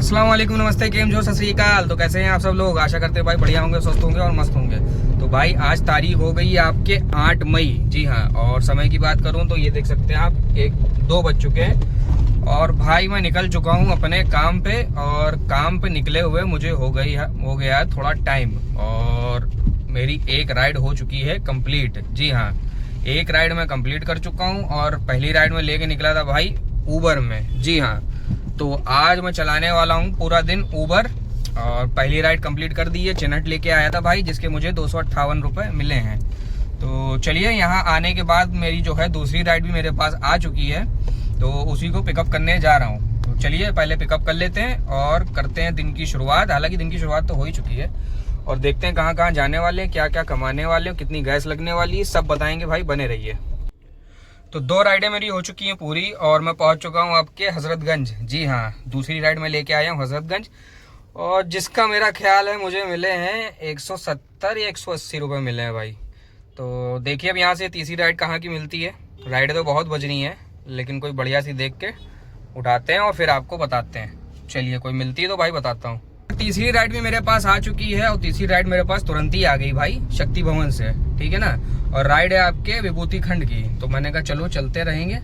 अस्सलाम वालेकुम, नमस्ते, केम जो, सत श्री अकाल। तो कैसे हैं आप सब लोग? आशा करते हैं भाई बढ़िया होंगे, स्वस्थ होंगे और मस्त होंगे। तो भाई आज तारीख हो गई है आपके 8 मई। जी हाँ, और समय की बात करूं तो ये देख सकते हैं आप 1-2 बज चुके हैं। और भाई मैं निकल चुका हूं अपने काम पे, और काम पे निकले हुए मुझे हो गया है थोड़ा टाइम। और मेरी एक राइड हो चुकी है कंप्लीट। जी हाँ, एक राइड मैं कंप्लीट कर चुका हूँ। और पहली राइड में लेके निकला था भाई ऊबर में। जी हाँ, तो आज मैं चलाने वाला हूँ पूरा दिन ऊबर। और पहली राइड कंप्लीट कर दी है। चिन्हट लेके आया था भाई, जिसके मुझे 258 रुपये मिले हैं। तो चलिए, यहाँ आने के बाद मेरी जो है दूसरी राइड भी मेरे पास आ चुकी है, तो उसी को पिकअप करने जा रहा हूँ। तो चलिए पहले पिकअप कर लेते हैं और करते हैं दिन की शुरुआत। हालांकि दिन की शुरुआत तो हो ही चुकी है, और देखते हैं कहाँ कहाँ जाने वाले हैं, क्या क्या कमाने वाले हैं, कितनी गैस लगने वाली है, सब बताएंगे भाई, बने रहिए। तो 2 राइडें मेरी हो चुकी हैं पूरी, और मैं पहुंच चुका हूं आपके हजरतगंज। जी हाँ, दूसरी राइड में लेके आया हूं हजरतगंज, और जिसका मेरा ख्याल है मुझे मिले हैं 170 या 180 रुपये मिले हैं भाई। तो देखिए अब यहाँ से तीसरी राइड कहाँ की मिलती है। राइडें तो बहुत बज रही हैं, लेकिन कोई बढ़िया सी देख के उठाते हैं और फिर आपको बताते हैं। चलिए, कोई मिलती है तो भाई बताता हूँ। तीसरी राइड भी मेरे पास आ चुकी है, और तीसरी राइड मेरे पास तुरंत ही आ गई भाई, शक्ति भवन से। ठीक है ना, और राइड है आपके विभूति खंड की। तो मैंने कहा चलो चलते रहेंगे,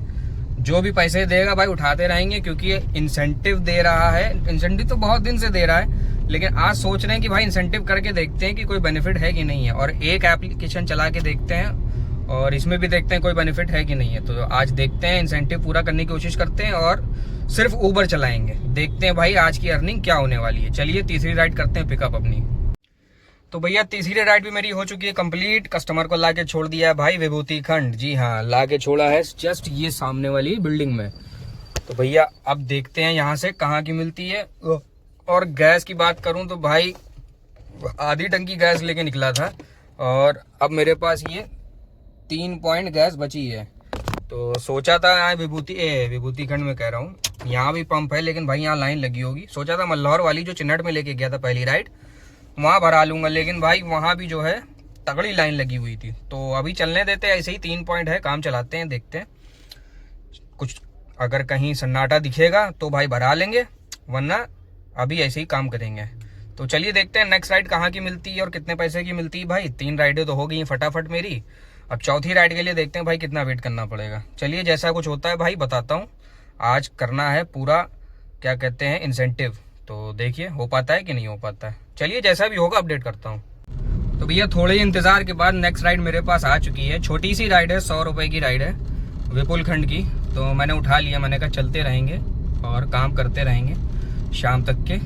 जो भी पैसे देगा भाई उठाते रहेंगे, क्योंकि ये इंसेंटिव दे रहा है। इंसेंटिव तो बहुत दिन से दे रहा है, लेकिन आज सोच रहे हैं कि भाई इंसेंटिव करके देखते हैं कि कोई बेनिफिट है कि नहीं है। और एक एप्लीकेशन चला के देखते हैं, और इसमें भी देखते हैं कोई बेनिफिट है कि नहीं है। तो आज देखते हैं, इंसेंटिव पूरा करने की कोशिश करते हैं और सिर्फ ऊबर चलाएंगे। देखते हैं भाई आज की अर्निंग क्या होने वाली है। चलिए तीसरी राइड करते हैं पिकअप अपनी। तो भैया तीसरी राइड भी मेरी हो चुकी है कंप्लीट। कस्टमर को लाके छोड़ दिया है भाई विभूति खंड। जी हाँ, लाके छोड़ा है जस्ट ये सामने वाली बिल्डिंग में। तो भैया अब देखते हैं यहाँ से कहाँ की मिलती है। और गैस की बात करूँ तो भाई आधी टंकी गैस लेके निकला था, और अब मेरे पास ये 3 पॉइंट गैस बची है। तो सोचा था यहाँ विभूति खंड में कह रहा हूँ, यहाँ भी पंप है, लेकिन भाई यहाँ लाइन लगी होगी। सोचा था मल्लौर वाली जो चिन्हट में लेके गया था पहली राइड, वहाँ भरा लूंगा, लेकिन भाई वहाँ भी जो है तगड़ी लाइन लगी हुई थी। तो अभी चलने देते हैं, ऐसे ही 3 पॉइंट है, काम चलाते हैं, देखते हैं। कुछ अगर कहीं सन्नाटा दिखेगा तो भाई भरा लेंगे, वरना अभी ऐसे ही काम करेंगे। तो चलिए देखते हैं नेक्स्ट राइड कहाँ की मिलती है और कितने पैसे की मिलती है। भाई 3 राइडें तो हो गई हैं फटाफट मेरी। अब चौथी राइड के लिए देखते हैं भाई कितना वेट करना पड़ेगा। चलिए जैसा कुछ होता है भाई बताता हूँ। आज करना है पूरा, क्या कहते हैं, इंसेंटिव। तो देखिए हो पाता है कि नहीं हो पाता है। चलिए जैसा भी होगा अपडेट करता हूँ। तो भैया थोड़े ही इंतजार के बाद नेक्स्ट राइड मेरे पास आ चुकी है। छोटी सी राइड है, 100 रुपये की राइड है, विपुल खंड की। तो मैंने उठा लिया, मैंने कहा चलते रहेंगे और काम करते रहेंगे शाम तक के।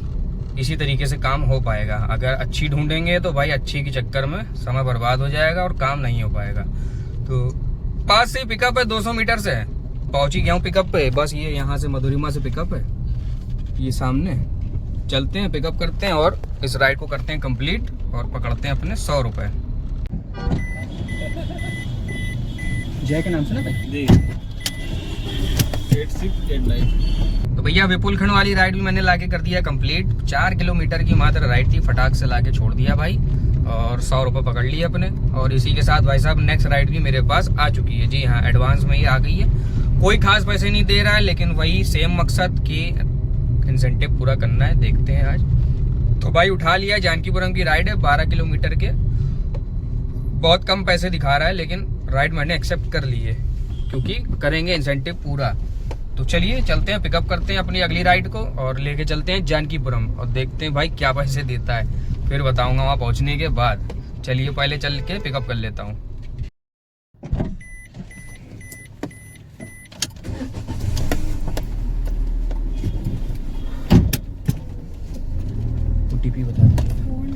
इसी तरीके से काम हो पाएगा। अगर अच्छी ढूंढेंगे तो भाई अच्छी के चक्कर में समय बर्बाद हो जाएगा और काम नहीं हो पाएगा। तो पास से पिकअप है, 200 मीटर से पहुंच ही गया हूँ पिकअप पे। बस ये यहाँ से मधुरिमा से पिकअप है, ये सामने। चलते हैं, पिकअप करते हैं और इस राइड को करते हैं कंप्लीट, और पकड़ते हैं अपने 100 रुपये। जय के नाम से ना भाई, 8689। तो भैया विपुल खंड वाली राइड भी मैंने लाके कर दिया कंप्लीट। 4 किलोमीटर की मात्र राइड थी, फटाक से लाके छोड़ दिया भाई, और 100 रुपये पकड़ लिए अपने। और इसी के साथ भाई साहब नेक्स्ट राइड भी मेरे पास आ चुकी है। जी हाँ, एडवांस में ही आ गई है। कोई खास पैसे नहीं दे रहा है, लेकिन वही सेम मकसद की इंसेंटिव पूरा करना है। देखते हैं आज। तो भाई उठा लिया, जानकीपुरम की राइड है, 12 किलोमीटर के। बहुत कम पैसे दिखा रहा है, लेकिन राइड मैंने एक्सेप्ट कर ली है, क्योंकि करेंगे इंसेंटिव पूरा। तो चलिए चलते हैं, पिकअप करते हैं अपनी अगली राइड को और लेके चलते हैं जानकीपुरम, और देखते हैं भाई क्या पैसे देता है, फिर बताऊंगा वहाँ पहुँचने के बाद। चलिए पहले चल के पिकअप कर लेता हूँ।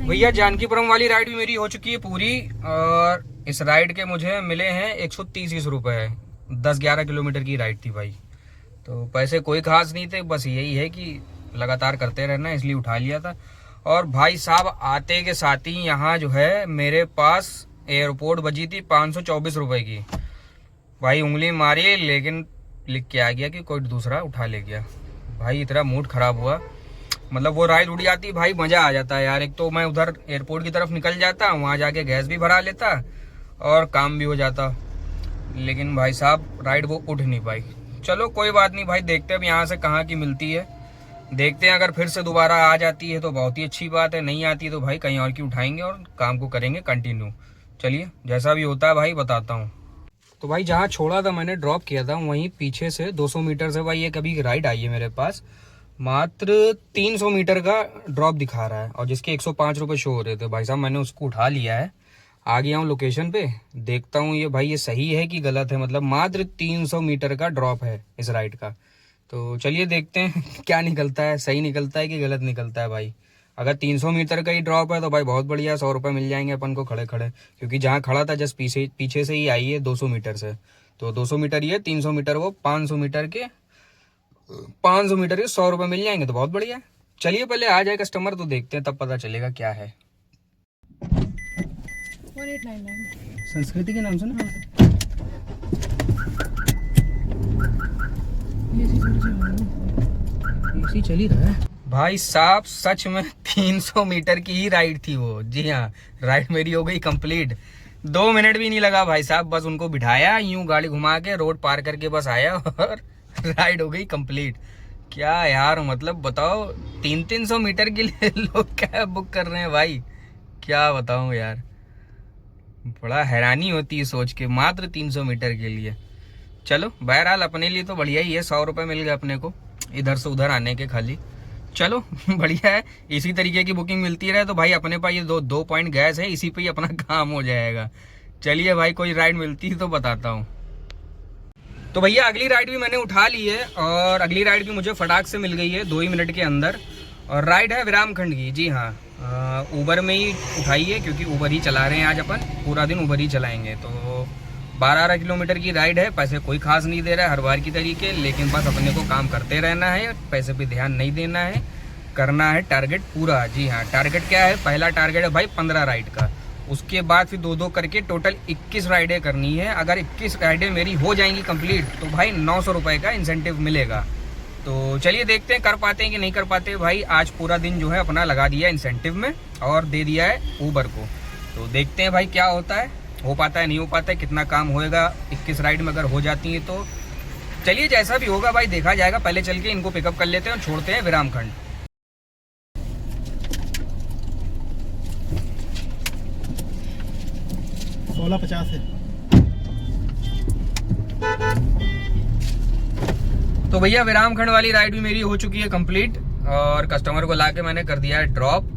भैया जानकीपुरम वाली राइड भी मेरी हो चुकी है पूरी, और इस राइड के मुझे मिले हैं 130 रुपये। 10-11 किलोमीटर की राइड थी भाई। तो पैसे कोई खास नहीं थे, बस यही है कि लगातार करते रहना, इसलिए उठा लिया था। और भाई साहब आते के साथ ही यहाँ जो है मेरे पास एयरपोर्ट बजी थी 524 रुपये की। भाई उंगली मारी, लेकिन लिख के आ गया कि कोई दूसरा उठा ले गया। भाई इतना मूड खराब हुआ, मतलब वो राइड उड़ जाती भाई, मजा आ जाता है यार। एक तो मैं उधर एयरपोर्ट की तरफ निकल जाता, वहाँ जाके गैस भी भरा लेता और काम भी हो जाता, लेकिन भाई साहब राइड वो उठ नहीं पाई। चलो कोई बात नहीं भाई, देखते हैं अब यहाँ से कहाँ की मिलती है। देखते हैं, अगर फिर से दोबारा आ जाती है तो बहुत ही अच्छी बात है, नहीं आती तो भाई कहीं और की उठाएंगे और काम को करेंगे कंटिन्यू। चलिए जैसा भी होता है भाई बताता हूँ। तो भाई जहाँ छोड़ा था मैंने, ड्रॉप किया था, वहीं पीछे से 200 मीटर से भाई एक अभी राइड आई है मेरे पास, मात्र 300 मीटर का ड्रॉप दिखा रहा है और जिसके 105 रुपये शो हो रहे थे। भाई साहब मैंने उसको उठा लिया है, आ गया हूँ लोकेशन पे, देखता हूँ ये भाई ये सही है कि गलत है। मतलब मात्र 300 मीटर का ड्रॉप है इस राइड का। तो चलिए देखते हैं क्या निकलता है, सही निकलता है कि गलत निकलता है भाई। अगर 300 मीटर का ही ड्रॉप है तो भाई बहुत बढ़िया, 100 रुपये मिल जाएंगे अपन को खड़े खड़े, क्योंकि जहाँ खड़ा था जस्ट पीछे से ही आई है 200 मीटर से। तो 200 मीटर ये, 300 मीटर वो, 500 मीटर के 100 रुपये मिल जाएंगे तो बहुत बढ़िया। चलिए पहले आ जाए कस्टमर तो देखते हैं, तब पता चलेगा क्या है। 1899 संस्कृति के नाम से ना इसी चल ही रहा है भाई साहब। सच में 300 मीटर की ही राइड थी वो। जी हाँ, राइड मेरी हो गई कंप्लीट। 2 मिनट भी नहीं लगा भाई साहब, बस उनको बिठाया, यूं गाड़ी घुमा के रोड पार करके बस आया और राइड हो गई कंप्लीट। क्या यार, मतलब बताओ 300 मीटर के लिए लोग कैब बुक कर रहे हैं भाई, क्या बताऊं यार, बड़ा हैरानी होती है सोच के, मात्र 300 मीटर के लिए। चलो बहरहाल अपने लिए तो बढ़िया ही है, 100 रुपये मिल गए अपने को इधर से उधर आने के खाली। चलो बढ़िया है, इसी तरीके की बुकिंग मिलती रहे तो भाई अपने पास ये दो पॉइंट गैस है, इसी पे ही अपना काम हो जाएगा। चलिए भाई कोई राइड मिलती है तो बताता हूँ। तो भैया अगली राइड भी मैंने उठा ली है और अगली राइड भी मुझे फटाक से मिल गई है 2 ही मिनट के अंदर, और राइड है विरामखंड की। जी हाँ, ऊबर में ही उठाई है क्योंकि ऊबर ही चला रहे हैं आज अपन, पूरा दिन ऊबर ही चलाएंगे। तो 12 किलोमीटर की राइड है, पैसे कोई खास नहीं दे रहा है हर बार की तरीके, लेकिन बस अपने को काम करते रहना है, पैसे पे ध्यान नहीं देना है, करना है टारगेट पूरा। जी हाँ, टारगेट क्या है, पहला टारगेट है भाई 15 राइड का, उसके बाद फिर 2-2 करके टोटल 21 राइडें करनी है। अगर 21 राइडें मेरी हो जाएंगी कंप्लीट तो भाई 900 रुपये का इंसेंटिव मिलेगा। तो चलिए देखते हैं कर पाते हैं कि नहीं कर पाते। भाई आज पूरा दिन जो है अपना लगा दिया इंसेंटिव में और दे दिया है ऊबर को, तो देखते हैं भाई क्या होता है, हो पाता है नहीं हो पाता है, कितना काम होएगा 21 राइड में अगर हो जाती है तो। चलिए जैसा भी होगा भाई देखा जाएगा, पहले चल के इनको पिकअप कर लेते हैं और छोड़ते हैं विरामखंड। 1650 है। तो भैया विरामखंड वाली राइड भी मेरी हो चुकी है कंप्लीट और कस्टमर को लाके मैंने कर दिया है ड्रॉप।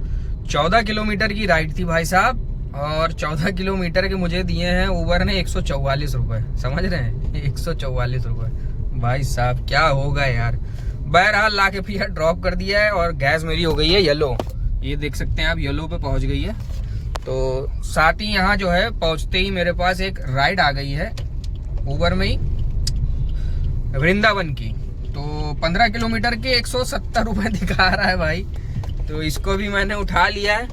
14 किलोमीटर की राइड थी भाई साहब, और 14 किलोमीटर के मुझे दिए हैं ऊबर ने 144 रुपये, समझ रहे हैं 144 रुपये। भाई साहब क्या होगा यार। बहरहाल ला के भैया ड्रॉप कर दिया है और गैस मेरी हो गई है येलो, ये देख सकते हैं आप येलो पे पहुंच गई है। तो साथ ही यहाँ जो है पहुंचते ही मेरे पास एक राइड आ गई है ऊबर में ही वृंदावन की, तो 15 किलोमीटर के 170 रुपये दिखा रहा है भाई। तो इसको भी मैंने उठा लिया है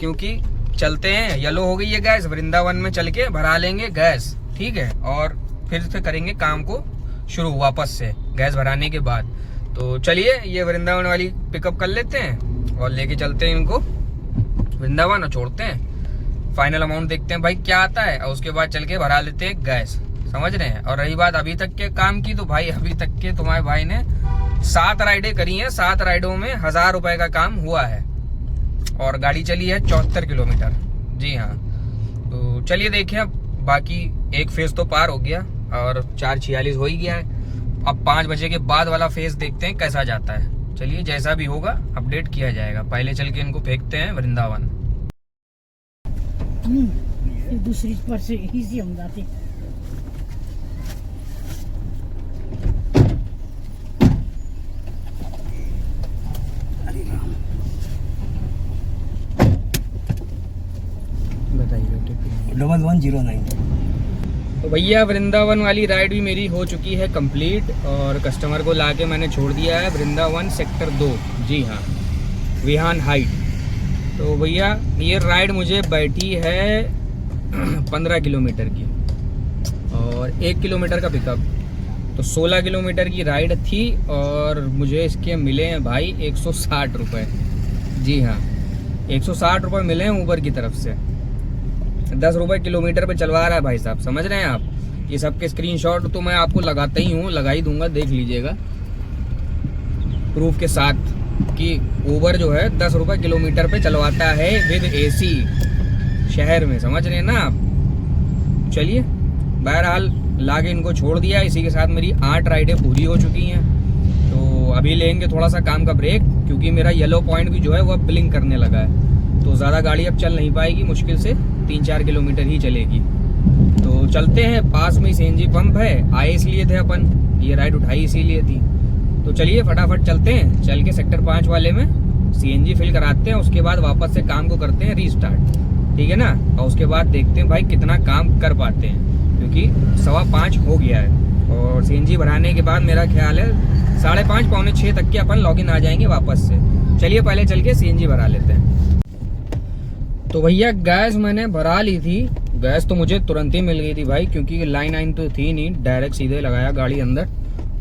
क्योंकि चलते हैं, येलो हो गई है गैस, वृंदावन में चल के भरा लेंगे गैस, ठीक है, और फिर से करेंगे काम को शुरू वापस से गैस भराने के बाद। तो चलिए ये वृंदावन वाली पिकअप कर लेते हैं और लेके चलते हैं इनको वृंदावन और छोड़ते हैं। फाइनल अमाउंट देखते हैं भाई क्या आता है और उसके बाद चल के भरा लेते हैं गैस, समझ रहे हैं। और रही बात अभी तक के काम की, तो भाई अभी तक के तुम्हारे भाई ने 7 राइडें करी हैं, 7 राइडों में 1000 रुपए का काम हुआ है और गाड़ी चली है 74 किलोमीटर। जी हाँ, तो चलिए देखें, अब बाकी एक फेज तो पार हो गया और 4:46 हो ही गया है। अब 5 बजे के बाद वाला फेज देखते हैं कैसा जाता है। चलिए जैसा भी होगा अपडेट किया जाएगा। पहले चल के इनको फेंकते हैं वृंदावन। दूसरी पर से इजी हम जाते। बताइए 1109। तो भैया वृंदावन वाली राइड भी मेरी हो चुकी है कंप्लीट और कस्टमर को लाके मैंने छोड़ दिया है वृंदावन सेक्टर 2। जी हाँ, विहान हाइट। तो भैया ये राइड मुझे बैठी है 15 किलोमीटर की और 1 किलोमीटर का पिकअप, तो 16 किलोमीटर की राइड थी और मुझे इसके मिले हैं भाई 160 रुपये। जी हाँ, 160 रुपये मिले हैं ऊबर की तरफ से। 10 रुपये किलोमीटर पे चलवा रहा है भाई साहब, समझ रहे हैं आप। ये सबके स्क्रीनशॉट तो मैं आपको लगाता ही हूँ, लगा ही दूंगा, देख लीजिएगा। प्रूफ के साथ कि उबर जो है 10 रुपये किलोमीटर पे चलवाता है विद एसी शहर में, समझ रहे हैं ना आप। चलिए बहरहाल लाके इनको छोड़ दिया। इसी के साथ मेरी 8 राइडें पूरी हो चुकी हैं। तो अभी लेंगे थोड़ा सा काम का ब्रेक, क्योंकि मेरा येलो पॉइंट भी जो है वो अब ब्लिंक करने लगा है। तो ज़्यादा गाड़ी अब चल नहीं पाएगी, मुश्किल से 3-4 किलोमीटर ही चलेगी। तो चलते हैं, पास में ही सीएनजी पंप है, आए इसलिए थे अपन, ये राइड उठाई इसीलिए थी। तो चलिए फटाफट चलते हैं, चल के सेक्टर 5 वाले में सीएनजी फिल कराते हैं, उसके बाद वापस से काम को करते हैं रीस्टार्ट, ठीक है ना। और उसके बाद देखते हैं भाई कितना काम कर पाते हैं, क्योंकि 5:15 हो गया है। और सीएनजी भराने के बाद मेरा ख्याल है 5:30 पौने 6 तक के अपन लॉगिन आ जाएंगे वापस से। चलिए पहले चल के सीएनजी भरा लेते हैं। तो भैया गैस मैंने भरा ली थी, गैस तो मुझे तुरंत ही मिल गई थी भाई, क्योंकि लाइन तो थी नहीं, डायरेक्ट सीधे लगाया गाड़ी अंदर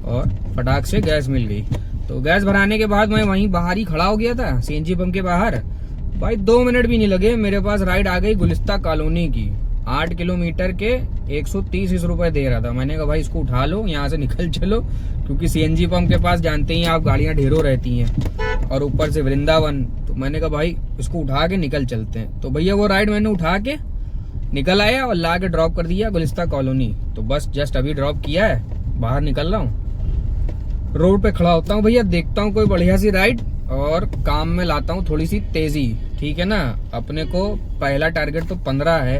और फटाक से गैस मिल गई। तो गैस भराने के बाद मैं वहीं बाहर ही खड़ा हो गया था सीएनजी पंप के बाहर। भाई 2 मिनट भी नहीं लगे, मेरे पास राइड आ गई गुलिस्ता कॉलोनी की। 8 किलोमीटर के 130 रुपए दे रहा था। मैंने कहा भाई इसको उठा लो, यहाँ से निकल चलो, क्योंकि सीएनजी पंप के पास जानते ही आप गाड़ियां ढेरों रहती हैं और ऊपर से वृंदावन। तो मैंने कहा भाई इसको उठा के निकल चलते हैं। तो भैया वो राइड मैंने उठा के निकल आया और ला के ड्रॉप कर दिया गुलिस्ता कॉलोनी। तो बस जस्ट अभी ड्रॉप किया है, बाहर निकल रहा हूँ, रोड पे खड़ा होता हूँ भैया, देखता हूँ कोई बढ़िया सी राइड और काम में लाता हूँ थोड़ी सी तेजी, ठीक है ना। अपने को पहला टारगेट तो 15 है,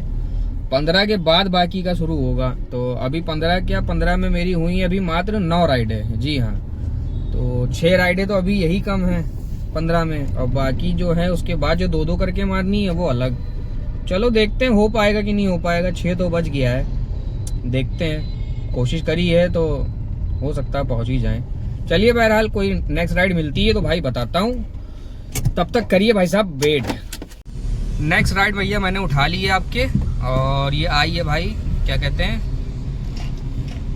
15 के बाद बाकी का शुरू होगा। तो अभी 15 में मेरी हुई अभी मात्र 9 राइड है, जी हाँ। तो 6 राइडें तो अभी यही कम है 15 में, और बाकी जो है उसके बाद जो 2-2 करके मारनी है वो अलग। चलो देखते हैं हो पाएगा कि नहीं हो पाएगा। 6 तो बच गया है, देखते हैं, कोशिश करी है तो हो सकता है पहुंच ही जाए। चलिए बहरहाल कोई नेक्स्ट राइड मिलती है तो भाई बताता हूँ, तब तक करिए भाई साहब वेट। नेक्स्ट राइड भैया मैंने उठा ली है आपके, और ये आई है भाई क्या कहते हैं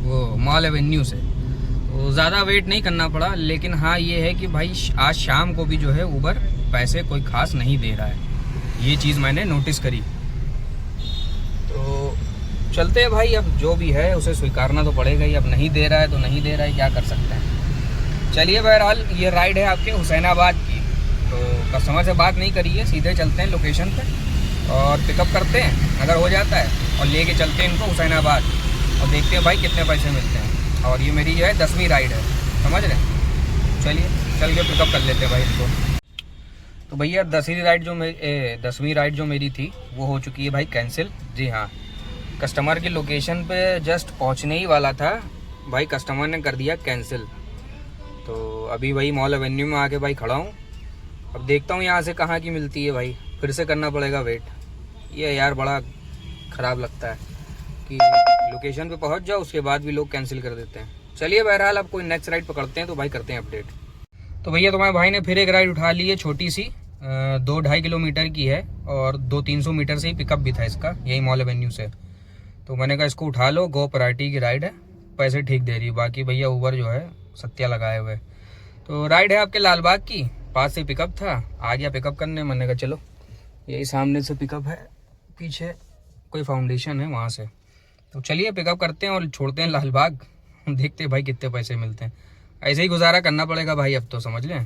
वो मॉल एवेन्यू से। तो ज़्यादा वेट नहीं करना पड़ा, लेकिन हाँ ये है कि भाई आज शाम को भी जो है उबर पैसे कोई खास नहीं दे रहा है, ये चीज़ मैंने नोटिस करी। तो चलते हैं भाई, अब जो भी है उसे स्वीकारना तो पड़ेगा ही। अब नहीं दे रहा है तो नहीं दे रहा है, क्या कर सकते हैं। चलिए बहरहाल ये राइड है आपके हुसैनाबाद की। तो कस्टमर से बात नहीं करी है, सीधे चलते हैं लोकेशन पे और पिकअप करते हैं अगर हो जाता है, और लेके चलते हैं इनको हुसैनाबाद और देखते हैं भाई कितने पैसे मिलते हैं। और ये मेरी जो है 10वीं राइड है, समझ रहे हैं। चलिए चल के पिकअप कर लेते हैं भाई इनको। तो भैया 10वीं राइड जो मेरी थी वो हो चुकी है भाई कैंसिल, जी हाँ। कस्टमर की लोकेशन पे जस्ट पहुंचने ही वाला था भाई, कस्टमर ने कर दिया कैंसिल। तो अभी भाई मॉल एवेन्यू में आके भाई खड़ा हूँ, अब देखता हूँ यहाँ से कहाँ की मिलती है भाई, फिर से करना पड़ेगा वेट। ये यार बड़ा ख़राब लगता है कि लोकेशन पे पहुँच जाओ उसके बाद भी लोग कैंसिल कर देते हैं। चलिए बहरहाल अब कोई नेक्स्ट राइड पकड़ते हैं तो भाई करते हैं अपडेट। तो भैया तुम्हारे भाई ने फिर एक राइड उठा ली है, छोटी सी 2-2.5 किलोमीटर की है और 200-300 मीटर से ही पिकअप भी था इसका, यही मॉल एवेन्यू से। तो मैंने कहा इसको उठा लो, गो प्रायोरिटी की राइड है, पैसे ठीक दे रही है, बाकी भैया ऊबर जो है सत्या लगाए हुए। तो राइड है आपके लालबाग की, पास से पिकअप था, आ गया पिकअप करने। मैंने कहा चलो यही सामने से पिकअप है, पीछे कोई फाउंडेशन है वहाँ से। तो चलिए पिकअप करते हैं और छोड़ते हैं लालबाग, देखते हैं भाई कितने पैसे मिलते हैं। ऐसे ही गुजारा करना पड़ेगा भाई अब तो, समझ लें।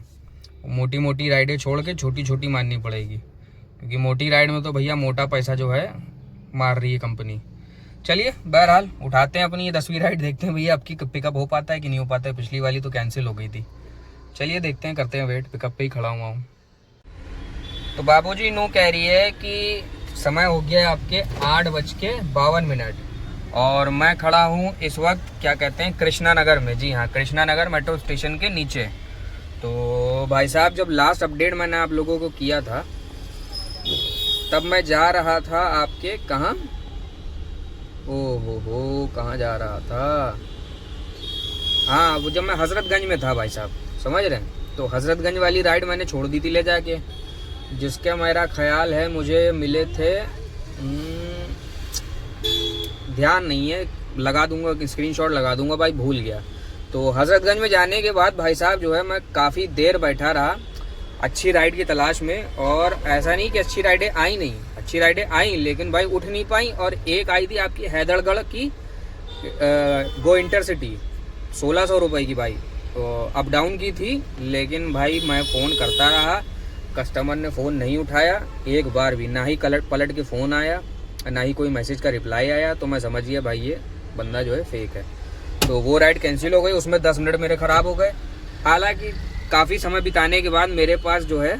मोटी मोटी राइडें छोड़ के छोटी छोटी मारनी पड़ेगी, क्योंकि मोटी राइड में तो भैया मोटा पैसा जो है मार रही है कंपनी। चलिए बहरहाल उठाते हैं अपनी ये 10वीं राइड, देखते हैं भैया आपकी पिकअप हो पाता है कि नहीं हो पाता है। पिछली वाली तो कैंसिल हो गई थी। चलिए देखते हैं, करते हैं वेट, पिकअप पे ही खड़ा हुआ हूँ। तो बाबूजी नो कह रही है कि समय हो गया है आपके 8:52 और मैं खड़ा हूँ इस वक्त क्या कहते हैं कृष्णा नगर में, जी हाँ कृष्णा नगर मेट्रो स्टेशन के नीचे। तो भाई साहब जब लास्ट अपडेट मैंने आप लोगों को किया था तब मैं जा रहा था आपके कहाँ, हो कहाँ जा रहा था, हाँ वो जब मैं हजरतगंज में था भाई साहब, समझ रहे हैं। तो हजरतगंज वाली राइड मैंने छोड़ दी थी ले जाके, जिसका मेरा ख्याल है मुझे मिले थे, ध्यान नहीं है, लगा दूंगा स्क्रीनशॉट लगा दूंगा भाई, भूल गया। तो हजरतगंज में जाने के बाद भाई साहब जो है मैं काफ़ी देर बैठा रहा अच्छी राइड की तलाश में, और ऐसा नहीं कि अच्छी राइडें आई नहीं, अच्छी राइडें आई लेकिन भाई उठ नहीं पाई। और एक आई थी आपकी हैदरगढ़ की गो इंटरसिटी 1600 रुपये की भाई, अप डाउन की थी, लेकिन भाई मैं फ़ोन करता रहा, कस्टमर ने फ़ोन नहीं उठाया एक बार भी, ना ही पलट के फ़ोन आया, ना ही कोई मैसेज का रिप्लाई आया। तो मैं समझ गया भाई ये बंदा जो है फेक है। तो वो राइड कैंसिल हो गई, उसमें 10 मिनट मेरे ख़राब हो गए। हालांकि काफ़ी समय बिताने के बाद मेरे पास जो है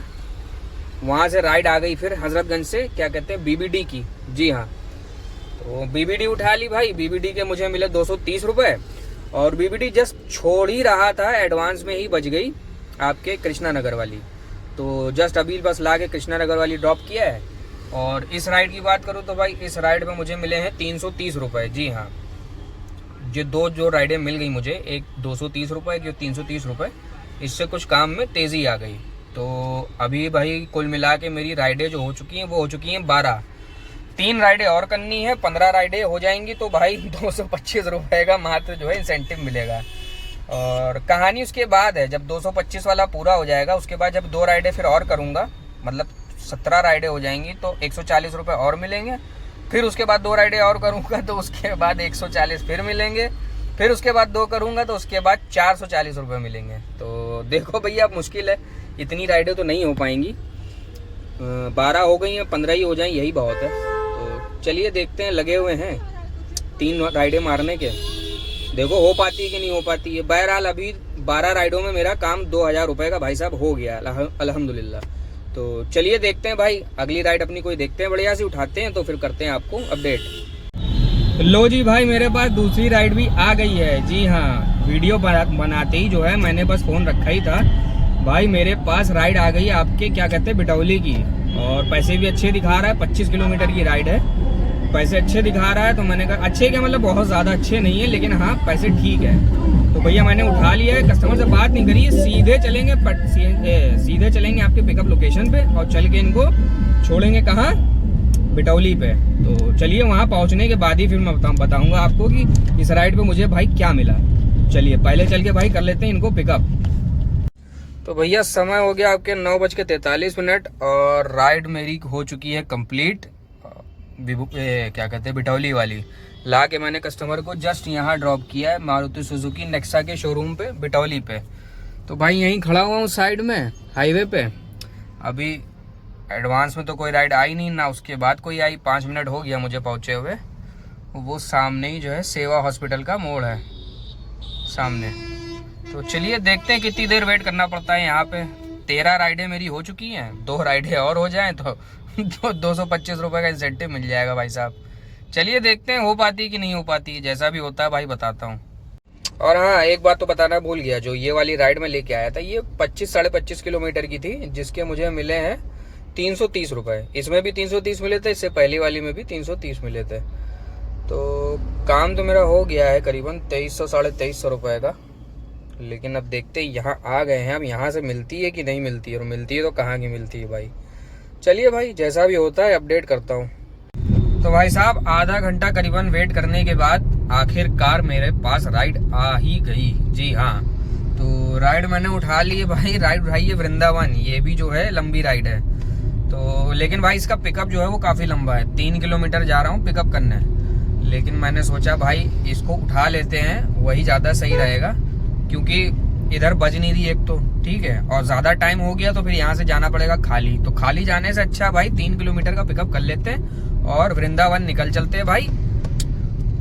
वहाँ से राइड आ गई फिर हजरतगंज से, क्या कहते हैं, BBD की। जी हाँ, तो BBD उठा ली भाई। BBD के मुझे मिले 230 रुपये, और BBD जस्ट छोड़ ही रहा था, एडवांस में ही बच गई आपके कृष्णा नगर वाली। तो जस्ट अभी बस ला के कृष्णा नगर वाली ड्रॉप किया है। और इस राइड की बात करूँ तो भाई इस राइड में मुझे मिले हैं 330 रुपये। जी हाँ, ये दो जो राइडें मिल गई मुझे, एक 230 रुपये की, 330 रुपये, इससे कुछ काम में तेज़ी आ गई। तो अभी भाई कुल मिला के मेरी राइडें जो हो चुकी हैं वो हो चुकी हैं 12। 3 राइडें और करनी है, 15 राइडें हो जाएंगी तो भाई 225 रुपये का मात्र जो है इंसेंटिव मिलेगा। और कहानी उसके बाद है, जब 225 वाला पूरा हो जाएगा उसके बाद जब 2 राइडें फिर और करूँगा, मतलब 17 राइडें हो जाएंगी तो 140 रुपये और मिलेंगे। फिर उसके बाद 2 राइडें और करूँगा तो उसके बाद 140 फिर मिलेंगे। फिर उसके बाद 2 करूँगा तो उसके बाद 440 रुपये मिलेंगे। तो देखो भैया, अब मुश्किल है, इतनी राइडें तो नहीं हो पाएंगी। 12 हो गई हैं, 15 ही हो जाएं यही बहुत है। तो चलिए देखते हैं, लगे हुए हैं 3 राइडें मारने के, देखो हो पाती है कि नहीं हो पाती है। बहरहाल अभी 12 राइडों में मेरा काम 2000 रुपये का भाई साहब हो गया अल्हम्दुलिल्लाह। तो चलिए देखते हैं भाई, अगली राइड अपनी कोई देखते हैं, बढ़िया सी उठाते हैं, तो फिर करते हैं आपको अपडेट। लो जी भाई, मेरे पास दूसरी राइड भी आ गई है। जी हाँ, वीडियो बनाते ही जो है मैंने बस फ़ोन रखा ही था भाई, मेरे पास राइड आ गई है आपके, क्या कहते हैं, बिटौली की। और पैसे भी अच्छे दिखा रहा है, 25 किलोमीटर की राइड है, पैसे अच्छे दिखा रहा है। तो मैंने कहा अच्छे क्या, मतलब बहुत ज़्यादा अच्छे नहीं है, लेकिन हाँ पैसे ठीक है। तो भैया मैंने उठा लिया है, कस्टमर से बात नहीं करी है, सीधे चलेंगे आपके पिकअप लोकेशन पे, और चल के इनको छोड़ेंगे कहाँ, बिटौली पे। तो चलिए वहाँ पहुँचने के बाद ही फिर मैं बताऊँगा आपको कि इस राइड पे मुझे भाई क्या मिला। चलिए पहले चल के भाई कर लेते हैं इनको पिकअप। तो भैया समय हो गया आपके 9:43 और राइड मेरी हो चुकी है कंप्लीट, क्या कहते हैं, बिटौली वाली। ला के मैंने कस्टमर को जस्ट यहाँ ड्रॉप किया है, मारुति सुजुकी नेक्सा के शोरूम पे, बिटौली पे। तो भाई यहीं खड़ा हुआ हूँ साइड में हाईवे पे। अभी एडवांस में तो कोई राइड आई नहीं, ना उसके बाद कोई आई, 5 मिनट हो गया मुझे पहुँचे हुए। वो सामने ही जो है सेवा हॉस्पिटल का मोड़ है सामने। तो चलिए देखते हैं कितनी देर वेट करना पड़ता है यहाँ पे। 13 राइडें मेरी हो चुकी हैं, 2 राइडें और हो जाएं तो 225 रुपये का इंसेंटिव मिल जाएगा भाई साहब। चलिए देखते हैं हो पाती है कि नहीं हो पाती है, जैसा भी होता है भाई बताता हूँ। और हाँ, एक बात तो बताना भूल गया, जो ये वाली राइड में लेके आया था ये 25-25.5 किलोमीटर की थी, जिसके मुझे मिले हैं 330 रुपये। इसमें भी 330 मिले थे, इससे पहली वाली में भी 330 मिले थे। तो काम तो मेरा हो गया है करीबन 2300-2350 रुपये का। लेकिन अब देखते यहाँ आ गए हैं, अब यहाँ से मिलती है कि नहीं मिलती है, और मिलती है तो कहाँ की मिलती है भाई। चलिए भाई जैसा भी होता है अपडेट करता हूँ। तो भाई साहब आधा घंटा करीबन वेट करने के बाद आखिरकार मेरे पास राइड आ ही गई। जी हाँ, तो राइड मैंने उठा ली है भाई। राइड उठाई है वृंदावन, ये भी जो है लंबी राइड है। तो लेकिन भाई इसका पिकअप जो है वो काफ़ी लंबा है, 3 किलोमीटर जा रहा हूँ पिकअप करने। लेकिन मैंने सोचा भाई इसको उठा लेते हैं, वही ज़्यादा सही रहेगा, क्योंकि इधर बज नहीं रही एक तो, ठीक है, और ज़्यादा टाइम हो गया तो फिर यहाँ से जाना पड़ेगा खाली। तो खाली जाने से अच्छा भाई 3 किलोमीटर का पिकअप कर लेते हैं और वृंदावन निकल चलते हैं भाई।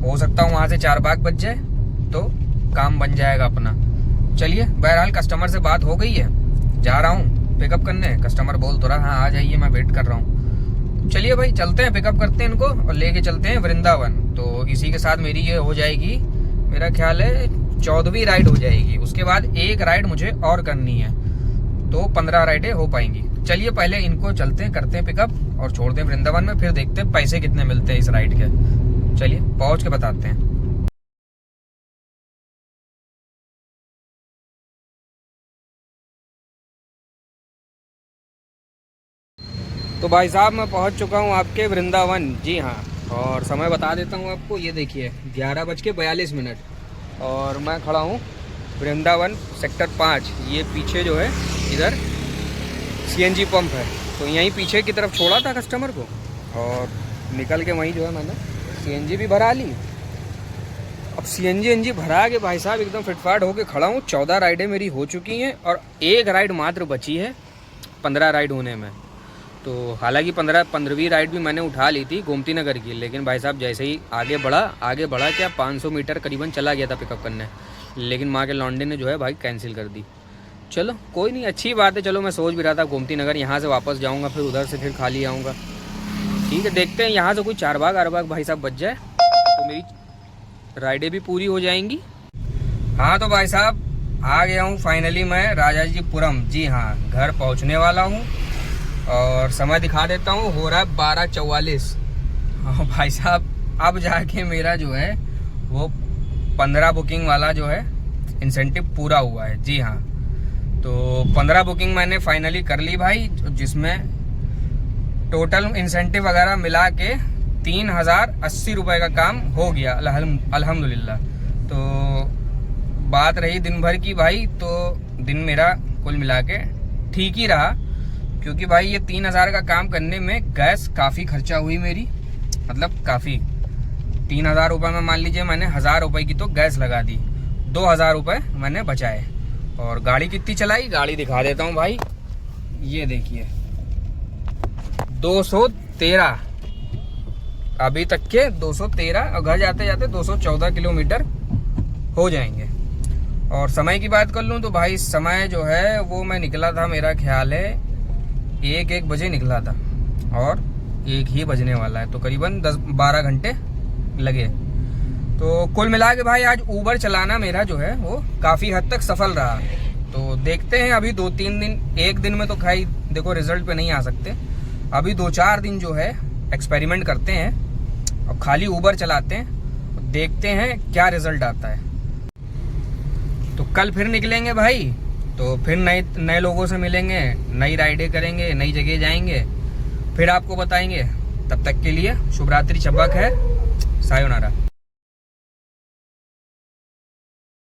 हो सकता हूँ वहाँ से 4 बाग बच जाए तो काम बन जाएगा अपना। चलिए बहरहाल कस्टमर से बात हो गई है, जा रहा हूँ पिकअप करने। कस्टमर बोल तो रहा हाँ आ जाइए, मैं वेट कर रहा हूँ। चलिए भाई चलते हैं, पिकअप करते हैं इनको और लेके चलते हैं वृंदावन। तो इसी के साथ मेरी ये हो जाएगी, मेरा ख्याल है 14वीं राइड हो जाएगी। उसके बाद एक राइड मुझे और करनी है, तो 15 राइडें हो पाएंगी। चलिए पहले इनको चलते हैं, करते हैं पिकअप और छोड़ते हैं वृंदावन में, फिर देखते हैं पैसे कितने मिलते हैं इस राइड के। चलिए पहुँच के बताते हैं। तो भाई साहब मैं पहुंच चुका हूं आपके वृंदावन। जी हाँ, और समय बता देता हूं आपको, ये देखिए 11:42 और मैं खड़ा हूं वृंदावन सेक्टर 5। ये पीछे जो है इधर CNG पंप है, तो यहीं पीछे की तरफ छोड़ा था कस्टमर को और निकल के वहीं जो है मैंने CNG भी भरा ली अब CNG भरा के भाई साहब एकदम फिटफाट होके खड़ा हूँ। 14 राइडें मेरी हो चुकी हैं और एक राइड मात्र बची है 15 राइड होने में। तो हालांकि 15वीं राइड भी मैंने उठा ली थी गोमती नगर की, लेकिन भाई साहब जैसे ही आगे बढ़ा क्या 500 मीटर करीबन चला गया था पिकअप करने, लेकिन माँ के लौंडे ने जो है भाई कैंसिल कर दी। चलो कोई नहीं, अच्छी बात है। चलो मैं सोच भी रहा था गोमती नगर यहाँ से वापस जाऊँगा, फिर उधर से फिर खाली आऊँगा। ठीक है, देखते हैं यहाँ से कोई 4 बाग भाई साहब बच जाए तो मेरी राइडें भी पूरी हो जाएंगी। हाँ तो भाई साहब आ गया हूँ फाइनली मैं राजाजीपुरम। जी हाँ, घर पहुँचने वाला हूँ और समय दिखा देता हूँ, हो रहा है 12:44। हाँ भाई साहब अब जाके मेरा जो है वो 15 बुकिंग वाला जो है इंसेंटिव पूरा हुआ है। जी हाँ, तो 15 बुकिंग मैंने फाइनली कर ली भाई, जिसमें टोटल इंसेंटिव वगैरह मिला के 3080 रुपये का काम हो गया अल्हम्दुलिल्लाह। तो बात रही दिन भर की भाई, तो दिन मेरा कुल मिला के ठीक ही रहा, क्योंकि भाई ये 3000 का काम करने में गैस काफ़ी खर्चा हुई मेरी, मतलब काफ़ी। 3000 रुपये में मान लीजिए मैंने 1000 रुपये की तो गैस लगा दी, 2000 रुपये मैंने बचाए। और गाड़ी कितनी चलाई, गाड़ी दिखा देता हूँ भाई, ये देखिए 213 अभी तक के 213, और घर जाते जाते 214 किलोमीटर हो जाएंगे। और समय की बात कर लूँ तो भाई समय जो है वो मैं निकला था, मेरा ख्याल है 1 बजे निकला था और 1 ही बजने वाला है, तो करीबन 10-12 घंटे लगे। तो कुल मिला के भाई आज ऊबर चलाना मेरा जो है वो काफ़ी हद तक सफल रहा। तो देखते हैं अभी 2-3 दिन, एक दिन में तो भाई देखो रिजल्ट पे नहीं आ सकते, अभी 2-4 दिन जो है एक्सपेरिमेंट करते हैं और खाली ऊबर चलाते हैं, देखते हैं क्या रिजल्ट आता है। तो कल फिर निकलेंगे भाई, तो फिर नए लोगों से मिलेंगे, नई राइडें करेंगे, नई जगह जाएंगे, फिर आपको बताएंगे। तब तक के लिए शुभ रात्रि, शब्बा खैर, सायोनारा।